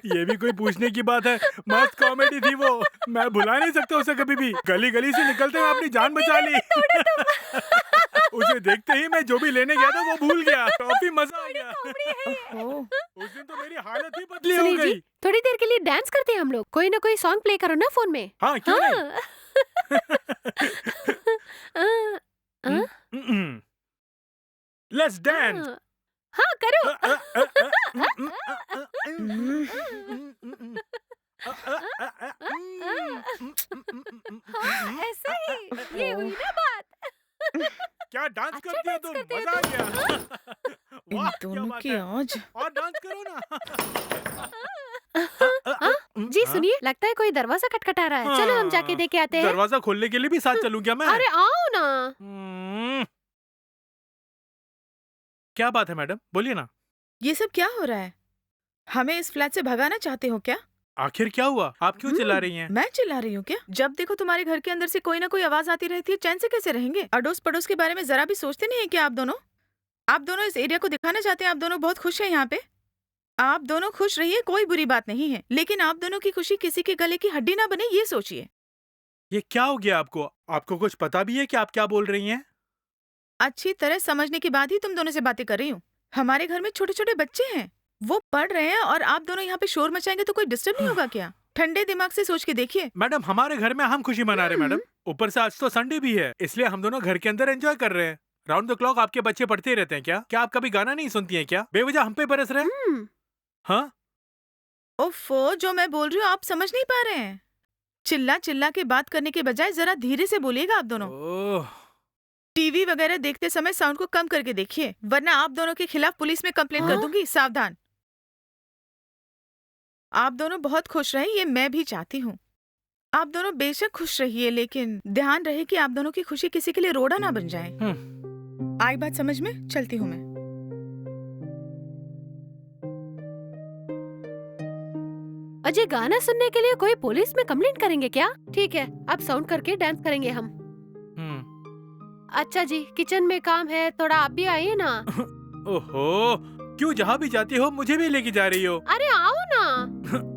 ये भी कोई पूछने की बात है। मस्त कॉमेडी थी वो, मैं भुला नहीं सकता उसे कभी भी। गली गली से निकलते हुए अपनी जान बचा ली। उसे देखते ही मैं जो भी लेने गया था वो भूल गया। काफी मजा आ गया। ओहो। उस दिन तो मेरी हालत ही बदली हो सुनिए जी, गई। थोड़ी देर के लिए डांस करते हैं हम लोग। कोई ना कोई सॉन्ग प्ले करो ना फोन में। हाँ, क्यों नहीं? हाँ। Let's dance. हाँ करो। हम्म, हाँ, ऐसा ही ये हुई ओह, ना बात। क्या डांस अच्छा करती हो डांस तुम? करते हो मजा आ गया। इन वाह, क्या दोनों बात की है। आज। और डांस करो ना। हाँ, जी हाँ? सुनिए, लगता है कोई दरवाजा खटखटा रहा है। चलो हम जाके हाँ, देख के आते हैं। दरवाजा खोलने के लिए भी साथ चलूं क्या मैं? अरे आओ ना। हम्म, क्या बात है मैडम, बोलिए ना। ये सब क्या हो रहा है? हमें इस फ्लैट से भगाना चाहते हो क्या? आखिर क्या हुआ? आप क्यों चिल्ला रही हैं? मैं चिल्ला रही हूँ क्या? जब देखो तुम्हारे घर के अंदर से कोई ना कोई आवाज आती रहती है, चैन से कैसे रहेंगे? अड़ोस पड़ोस के बारे में जरा भी सोचते नहीं है क्या आप दोनों? आप दोनों इस एरिया को दिखाना चाहते हैं, आप दोनों बहुत खुश हैं यहाँ पे। आप दोनों खुश रहिए, कोई बुरी बात नहीं है, लेकिन आप दोनों की खुशी किसी के गले की हड्डी ना बने, ये सोचिए। ये क्या हो गया आपको? आपको कुछ पता भी है कि आप क्या बोल रही हैं? अच्छी तरह समझने के बाद ही तुम दोनों से बातें कर रही हूँ। हमारे घर में छोटे छोटे बच्चे हैं, वो पढ़ रहे हैं और आप दोनों यहाँ पे शोर मचाएंगे तो कोई डिस्टर्ब नहीं होगा क्या? ठंडे दिमाग से सोच के देखिए। मैडम, हमारे घर में हम खुशी मना रहे हैं मैडम। ऊपर से आज तो संडे भी है, इसलिए हम दोनों घर के अंदर एंजॉय कर रहे हैं। राउंड द क्लॉक आपके बच्चे पढ़ते ही रहते हैं क्या? क्या आप कभी गाना नहीं सुनती हैं क्या? बेवजह हम पे बरस रहे हैं? हम्म, हाँ? ओफो, जो मैं बोल रही हूँ आप समझ नहीं पा रहे हैं। चिल्ला चिल्ला के बात करने के बजाय जरा धीरे से बोलिएगा आप दोनों। ओह, टीवी वगैरह देखते समय साउंड को कम करके देखिए, वरना आप दोनों के खिलाफ पुलिस में कंप्लेंट कर हाँ? दूंगी, सावधान। आप दोनों बहुत खुश रहें, ये मैं भी चाहती हूँ। आप दोनों बेशक खुश रहिए, लेकिन ध्यान रहे कि आप दोनों की खुशी किसी के लिए रोड़ा ना बन जाए। आई बात समझ में? चलती हूँ मैं। अजय, गाना सुनने के लिए कोई पुलिस में कंप्लेंट करेंगे क्या? ठीक है, अब साउंड करके डांस करेंगे हम। अच्छा जी, किचन में काम है, थोड़ा आप भी आइए ना। ओहो, क्यों जहाँ भी जाती हो मुझे भी लेके जा रही हो? अरे आओ ना।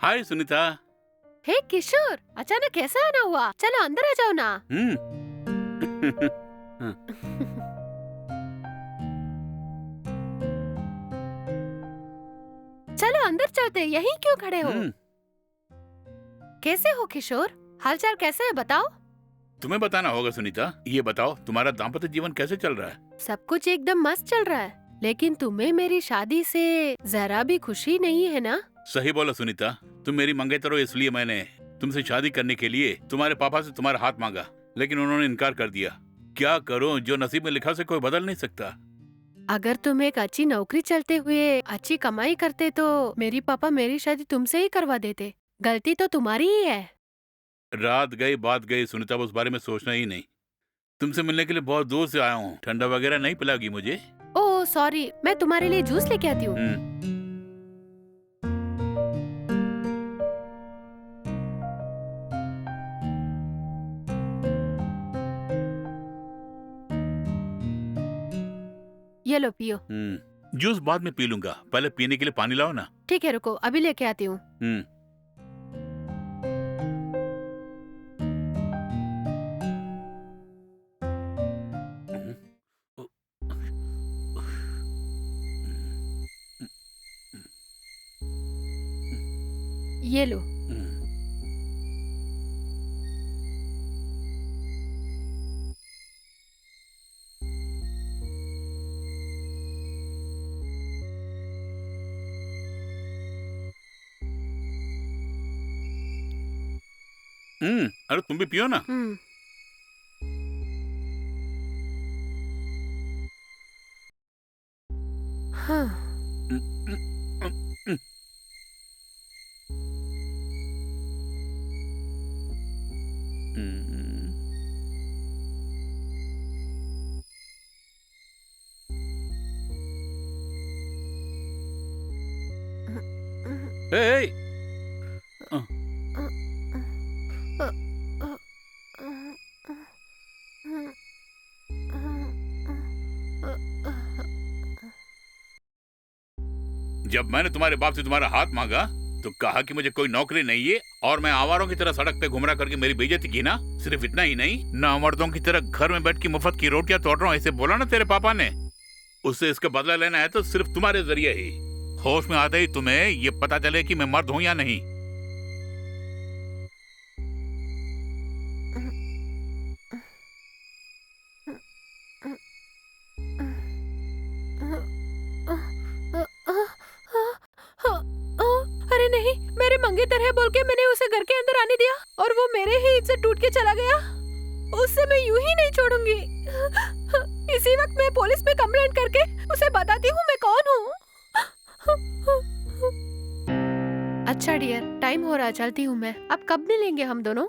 हाय सुनीता। हे किशोर, अचानक कैसा आना हुआ? चलो अंदर आ जाओ ना। हाँ, चलो अंदर चलते, यहीं क्यों खड़े हो? हम्म, कैसे हो किशोर? हालचाल कैसे है बताओ? तुम्हें बताना होगा सुनीता। ये बताओ तुम्हारा दाम्पत्य जीवन कैसे चल रहा है? सब कुछ एकदम मस्त चल रहा है, लेकिन तुम्हें मेरी शादी से जरा भी खुशी नहीं है ना? सही बोला सुनीता। तुम मेरी मंगेतर हो, इसलिए मैंने तुमसे शादी करने के लिए तुम्हारे पापा से तुम्हारा हाथ मांगा, लेकिन उन्होंने इनकार कर दिया। क्या करूं, जो नसीब में लिखा से कोई बदल नहीं सकता। अगर तुम एक अच्छी नौकरी चलते हुए अच्छी कमाई करते तो मेरी पापा मेरी शादी तुमसे ही करवा देते। गलती तो तुम्हारी ही है। रात गई बात गई सुनीता, उस बारे में सोचना ही नहीं। तुमसे मिलने के लिए बहुत दूर से आया हूँ। ठंडा वगैरह नहीं पिलाओगी मुझे? ओह सॉरी, मैं तुम्हारे लिए जूस लेके आती हूँ। हम्म, ये लो पियो। जूस बाद में पी लूंगा, पहले पीने के लिए पानी लाओ ना। ठीक है रुको, अभी लेके आती हूँ। हम्म, हम्म, ओ, ये लो। हम्म, अरे तुम भी पियो ना। हम्म। हाँ। ए, जब मैंने तुम्हारे बाप से तुम्हारा हाथ मांगा तो कहा कि मुझे कोई नौकरी नहीं है और मैं आवारों की तरह सड़क पे घुमरा करके मेरी बेइज्जती की ना। सिर्फ इतना ही नहीं, ना मर्दों की तरह घर में बैठ के मुफ्त की रोटियां तोड़ रहा हूँ, ऐसे बोला ना तेरे पापा ने। उससे इसका बदला लेना है तो सिर्फ तुम्हारे जरिए ही। होश में आते ही तुम्हें ये पता चले कि मैं मर्द हूँ या नहीं। अरे नहीं, मेरे मंगेतर है बोल के मैंने उसे घर के अंदर आने दिया और वो मेरे ही से टूट के चला गया। उससे मैं यूं ही नहीं छोड़ूंगी। इसी वक्त मैं पुलिस में कंप्लेंट करके उसे बताती हूँ मैं कौन हूँ। अच्छा डियर, टाइम हो रहा, चलती हूँ मैं। अब कब मिलेंगे हम दोनों?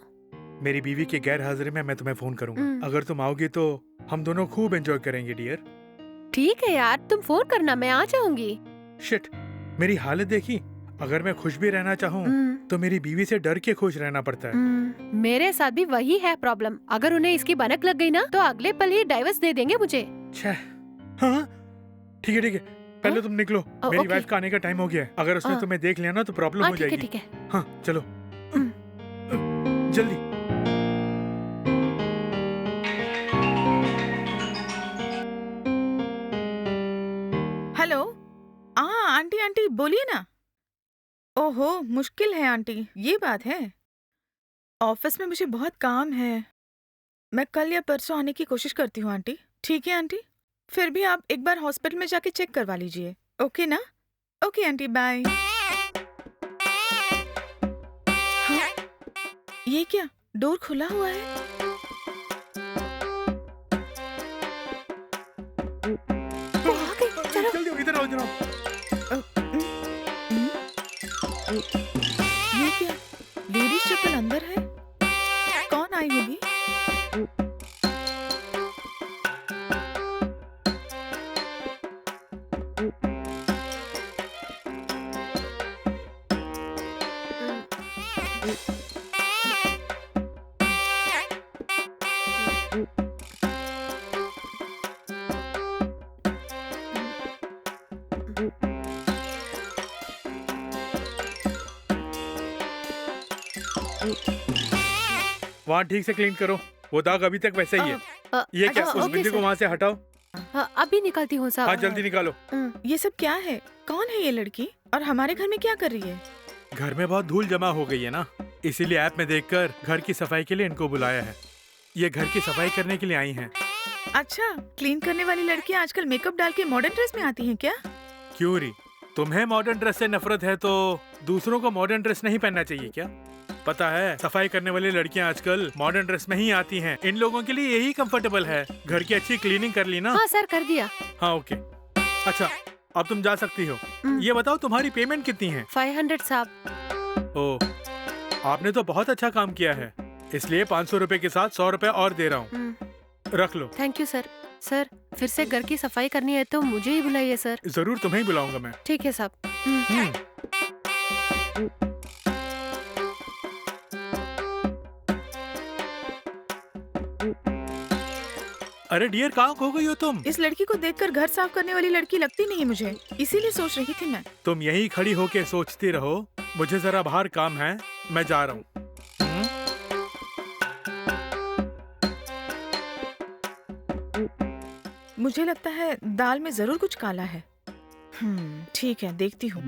मेरी बीवी की गैर हाजिरी में मैं तुम्हें फोन करूंगा। अगर तुम आओगी तो हम दोनों खूब एंजॉय करेंगे डियर। ठीक है यार, तुम फोन करना, मैं आ जाऊंगी। शिट, मेरी हालत देखी। अगर मैं खुश भी रहना चाहूँ तो मेरी बीवी से डर के खुश रहना पड़ता है। मेरे साथ भी वही है प्रॉब्लम। अगर उन्हें इसकी भनक लग गई ना तो अगले पल ही डाइवर्स दे देंगे मुझे। हाँ ठीक है ठीक है, पहले तुम निकलो। मेरी ओके। वाइफ का आने का टाइम हो गया है। अगर उसने तुम्हें देख लिया ना तो प्रॉब्लम हो जाएगी। ठीक है। हाँ चलो जल्दी। हेलो। हाँ आंटी, आंटी बोलिए ना। ओहो, मुश्किल है आंटी, ये बात है। ऑफिस में मुझे बहुत काम है। मैं कल या परसों आने की कोशिश करती हूँ आंटी। ठीक है आंटी, फिर भी आप एक बार हॉस्पिटल में जाके चेक करवा लीजिए। ओके ना? Okay aunty, bye. हाँ? ये क्या, डोर खुला हुआ है? वो आ गई, चलो। जल्दी इधर आओ जनाब। ये क्या, लेडीज चप्पल अंदर है? कौन आई होगी? वहाँ ठीक से क्लीन करो, वो दाग अभी तक वैसे ही है। ये क्या, अच्छा, उस ओके बिंदी को सर। वहाँ से हटाओ। अभी निकलती हूँ हाँ साहब। जल्दी निकालो। ये सब क्या है? कौन है ये लड़की और हमारे घर में क्या कर रही है? घर में बहुत धूल जमा हो गई है ना, इसीलिए ऐप में देखकर घर की सफाई के लिए इनको बुलाया है। ये घर की सफाई करने के लिए आई हैं। अच्छा, क्लीन करने वाली लड़कियां आजकल मेकअप डाल के मॉडर्न ड्रेस में आती हैं क्या? क्यों री, तुम्हें मॉडर्न ड्रेस से नफरत है तो दूसरों को मॉडर्न ड्रेस नहीं पहनना चाहिए क्या? पता है, सफाई करने वाली लड़कियां आजकल मॉडर्न ड्रेस में ही आती हैं। इन लोगों के लिए यही कंफर्टेबल है। घर की अच्छी क्लीनिंग कर ली ना? हाँ सर, कर दिया। हाँ ओके, अच्छा अब तुम जा सकती हो। ये बताओ तुम्हारी पेमेंट कितनी है? 500 साहब। ओह, आपने तो बहुत अच्छा काम किया है, इसलिए 500 रुपए के साथ 100 रुपए और दे रहा हूँ। रख लो। Thank you sir. सर, फिर से घर की सफाई करनी है तो मुझे ही बुलाइए सर। जरूर तुम्हें ही बुलाऊंगा मैं। ठीक है साहब। अरे डियर, कहाँ खो गई हो तुम? इस लड़की को देखकर घर साफ करने वाली लड़की लगती नहीं मुझे, इसीलिए सोच रही थी मैं। तुम यही खड़ी होके सोचती रहो, मुझे जरा बाहर काम है, मैं जा रहा हूँ। मुझे लगता है दाल में जरूर कुछ काला है। ठीक है, देखती हूँ।